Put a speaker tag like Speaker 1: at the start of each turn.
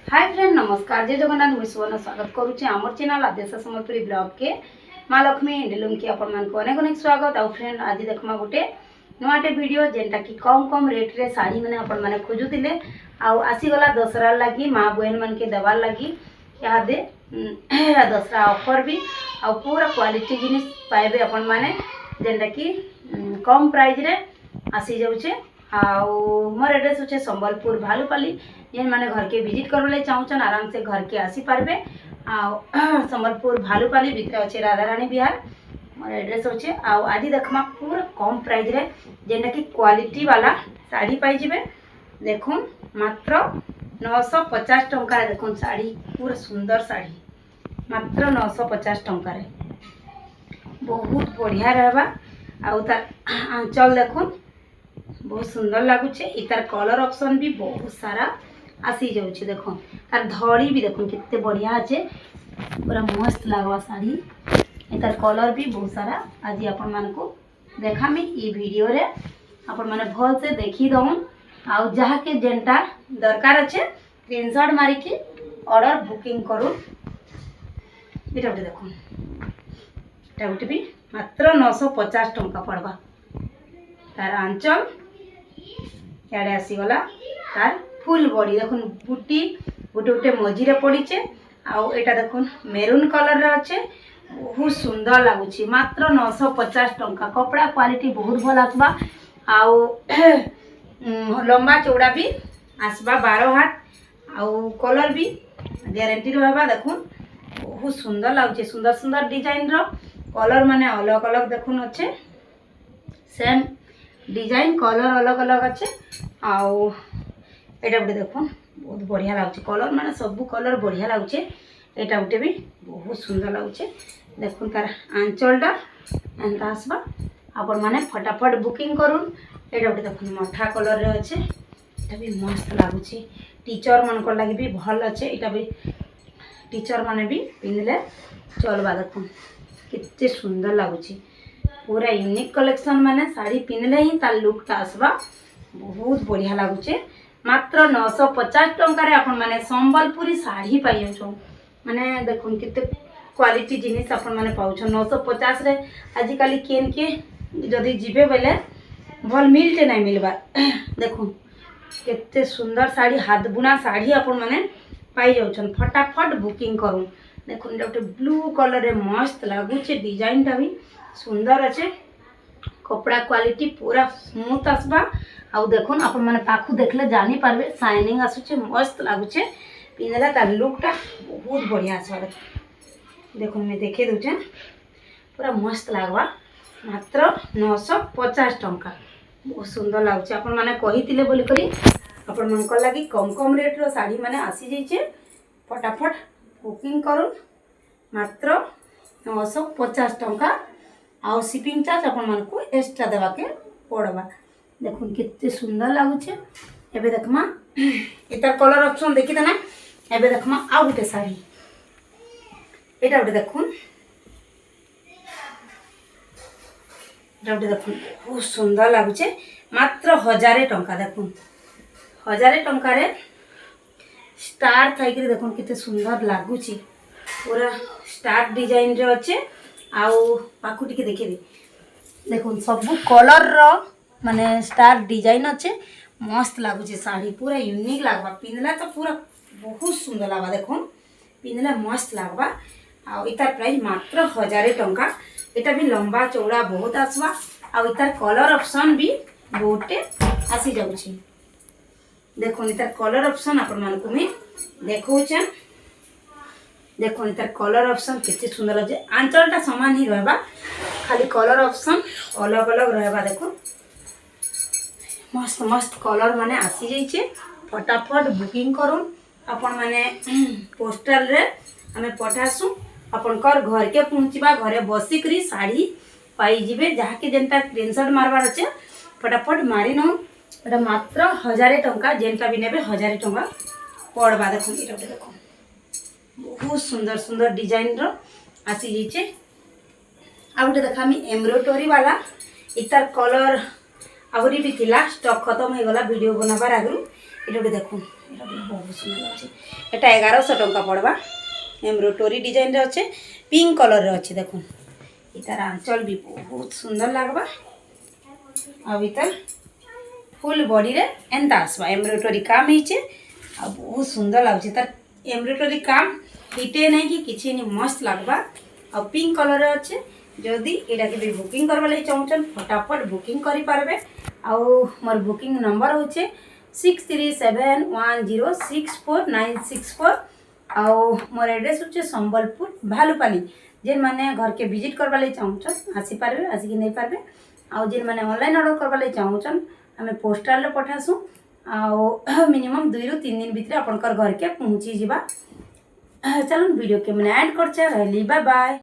Speaker 1: Hi friend नमस्कार जय जगन्नाथ मुझे सुवर्ण स्वागत करुचे आमर चैनल आदेश संबलपुरी ब्लॉग के माँ लक्ष्मी इंडिलूम की आपण मान को अनेक अनेक स्वागत। आउ फ्रेंड आज देखमा गोटे नुआटे वीडियो जेनटा कि कम कम रेट रे साड़ी मैंने आपण माने खोजुतिले आउ आसीगला दशहरा लगी माँ बहन मन के देवार लगी यादे दशहरा ऑफर भी आउ पूरा क्वालिटी जिनिस पाइबे आपण माने जेनटा कि कम प्राइस रे आसी जाउचे। आउ मोर एड्रेस होचे संबलपुर भालुपाली जेन माने घर के विजिट करले चाहूछन आराम से घर के आसी पारबे। आउ संबलपुर भालुपाली भितर अच्छे राधारानी बिहार मोर एड्रेस होचे। आउ आज देखमा पूरा कम प्राइस रे जेना कि क्वालिटी वाला साड़ी पाई जिवे। देखुन मात्र 950 टंका रे देखुन साड़ी पूरा सुंदर साड़ी मात्र 950 टंका रे बहुत बढ़िया रहबा। आउ तार आंचल देखुन बहुत सुंदर लगुचे। इतार कलर ऑप्शन भी बहुत सारा आसी जाउछे। देखो तार धड़ी भी देखो कितने बढ़िया अच्छे पूरा मस्त लगवा साड़ी। इतार कलर भी बहुत सारा आज आपण मान को देखामी ये वीडियो रे आपण माने भल से देखी दउन। आउ जहा के जेंटा दरकार अच्छे स्क्रीनशॉट मारी के ऑर्डर बुकिंग करू। एटा उठे देखो एटा उठे भी मात्र 950 टंका पड़वा। तार आंचल याडे आसीगला तार फुल बॉडी देखुन बुटी गोटे गोटे मझीरे पड़ीचे। आउ एटा देखुन मेरून कलर रे अच्छे बहुत सुंदर लगुची मात्र 950 टंका। कपड़ा क्वालिटी बहुत भल आसबा। आउ लंबा चौड़ा भी आसबा 12 हाथ। आउ कलर भी गारंटी रहबा। देखुन बहुत सुंदर लगुची सुंदर सुंदर डिजाइन रो कलर माने अलग अलग देखुन अच्छे सेम डिजाइन कलर अलग अलग अच्छे। आउ एटा गोटे देखुन बहुत बढ़िया लगुचे कलर माने सब कलर बढ़िया लगुचे। एटा गोटे भी बहुत सुंदर लगुचे। देखुन तार आंचलटा एंता आसबा आपण माने फटाफट बुकिंग करूँ। एटा गोटे देखुन मठा कलर रे अच्छे एटा भी मस्त लगुचे टीचर मन को लगी भी भल अच्छे। एटा भी टीचर माने भी पिंधले चलबा। देखुन कितने सुंदर लगुचे पूरा यूनिक कलेक्शन माने साड़ी पिंधले ही तार लुकटा आसबा बहुत बढ़िया लगुचे। मात्र 950 टंका रे आपण माने संबलपुरी साड़ी पाई जाउछो। माने देखुन किते क्वालिटी जिनिस आपण माने पाउछो 950 रे। आजि काली केन के जदी जिबे बेले भल मिलते नहीं मिलबा। देखुन किते सुंदर साड़ी हाथ बुना साड़ी आपण माने पाई जाउछन फटाफट बुकिंग करू। देखुन गोटे ब्लू कलर रे मस्त लगुचे डिजाइन टा भी सुंदर अच्छे कपड़ा क्वालिटी पूरा स्मूथ आसबा। आउ देखुन आपण माने पाखु देखले जानी पारबे शाइनिंग आसुचे मस्त लागुचे पिनला तार लुकटा बहुत बढ़िया आसबा। देखुन मैं देखे दूचे पूरा मस्त लागबा मात्र 950 टंका बहुत सुंदर लागुचे। आपण माने कहितिले बोली करी आपण मन को लागि कम कम रेट रो साड़ी माने आसी जाइचे फटाफट बुकिंग करू मात्र 950 टंका। आउ शिपिंग चार्ज आपण मन को एक्स्ट्रा देवा के पड़वा। देखुन कितने सुंदर लगुचे। एबे देखमा एतार कलर ऑप्शन देखि देना। एबे देखमा आ गुटे साड़ी एटा गुटे देखुन एटा गुटे देखुन बहुत सुंदर लगुचे मात्र 1000 टंका। देखुन 1000 टंका रे स्टार थाइकरी देखुन कितने सुंदर लगुची पूरा स्टार डिजाइन रे अच्छे। आउ पाखु टिके देखि दे देखुन सब कलर रो माने स्टार डिजाइन अच्छे मस्त लगुचे साड़ी पूरा यूनिक लगवा पिंधला तो पूरा बहुत सुंदर लगवा। देखुन पिंधला मस्त लगवा। आउ इतार प्राइस मात्र 1000 टंका। एटा भी लंबा चौड़ा बहुत आसवा। आउ इतार कलर ऑप्शन भी बहुते आसी जाउची। देखुन इतार कलर ऑप्शन आपण मान को मैं देखौछन। देखुन इतार कलर ऑप्शन कितने सुंदर अच्छे आंचलटा समान ही रहबा खाली कलर ऑप्शन अलग अलग रहबा। देखुन मस्त मस्त कलर माने आसी जाइए फटाफट बुकिंग करूँ। आपण माने पोस्टल रे हमें पठासु अपन कर घर के पहुँचवा घरे बसिकरी साड़ी पाई जिबे जहाँ के जेनटा स्क्रीनशॉट मारबार अच्छे फटाफट मारी नौ। एटा मात्र 1000 टंका जेनटा भी नेबे 1000 टंका पड़वा। देखुन एटा देखो बहुत सुंदर सुंदर डिजाइन रो आसी जाइए। आ गोटे देखामी एम्ब्रॉयडरी वाला इतार कलर आहरी भी थिला स्टॉक खत्म हो गला वीडियो बनाबार आगु এটা গোটে দেখুন এটা বহুত সুন্দর আছে। এটা 1100 টঙ্কা পড়বা। এমব্রয়ডারি ডিজাইন আছে, পিঙ্ক কলর আছে দেখুন। এটার আঁচল भी बहुत सुंदर लगवा। अब इतर फुल बॉडी रे एंता आसवा एम्ब्रॉयडरी काम होइछे आ बहुत सुंदर लागছে। তার एम्ब्रॉयडरी काम हिटे नहीं कि किछि नहीं मस्त लगवा। आ पिंक कलर আছে, যদি এটাকে भी बुकिंग करबा लागि चाहछन फटाफट बुकिंग करि पारबे। आ मोर बुकिंग नंबर होचे 6371064964। आ मोर एड्रेस होचे संबलपुर भालुपाली। जेन माने घर के विजिट करबा लागि चाहछन आसी पारबे, आसी कि नहीं पारबे। आ जेन माने ऑनलाइन ऑर्डर करबा लागि चाहछन आमे पोस्टाल रे पठासु। आ मिनिमम 2 ରୁ 3 दिन भितर आपनकर घर के पहुंची जिबा। चलो वीडियो के मैंने एंड कर, बाय बाय।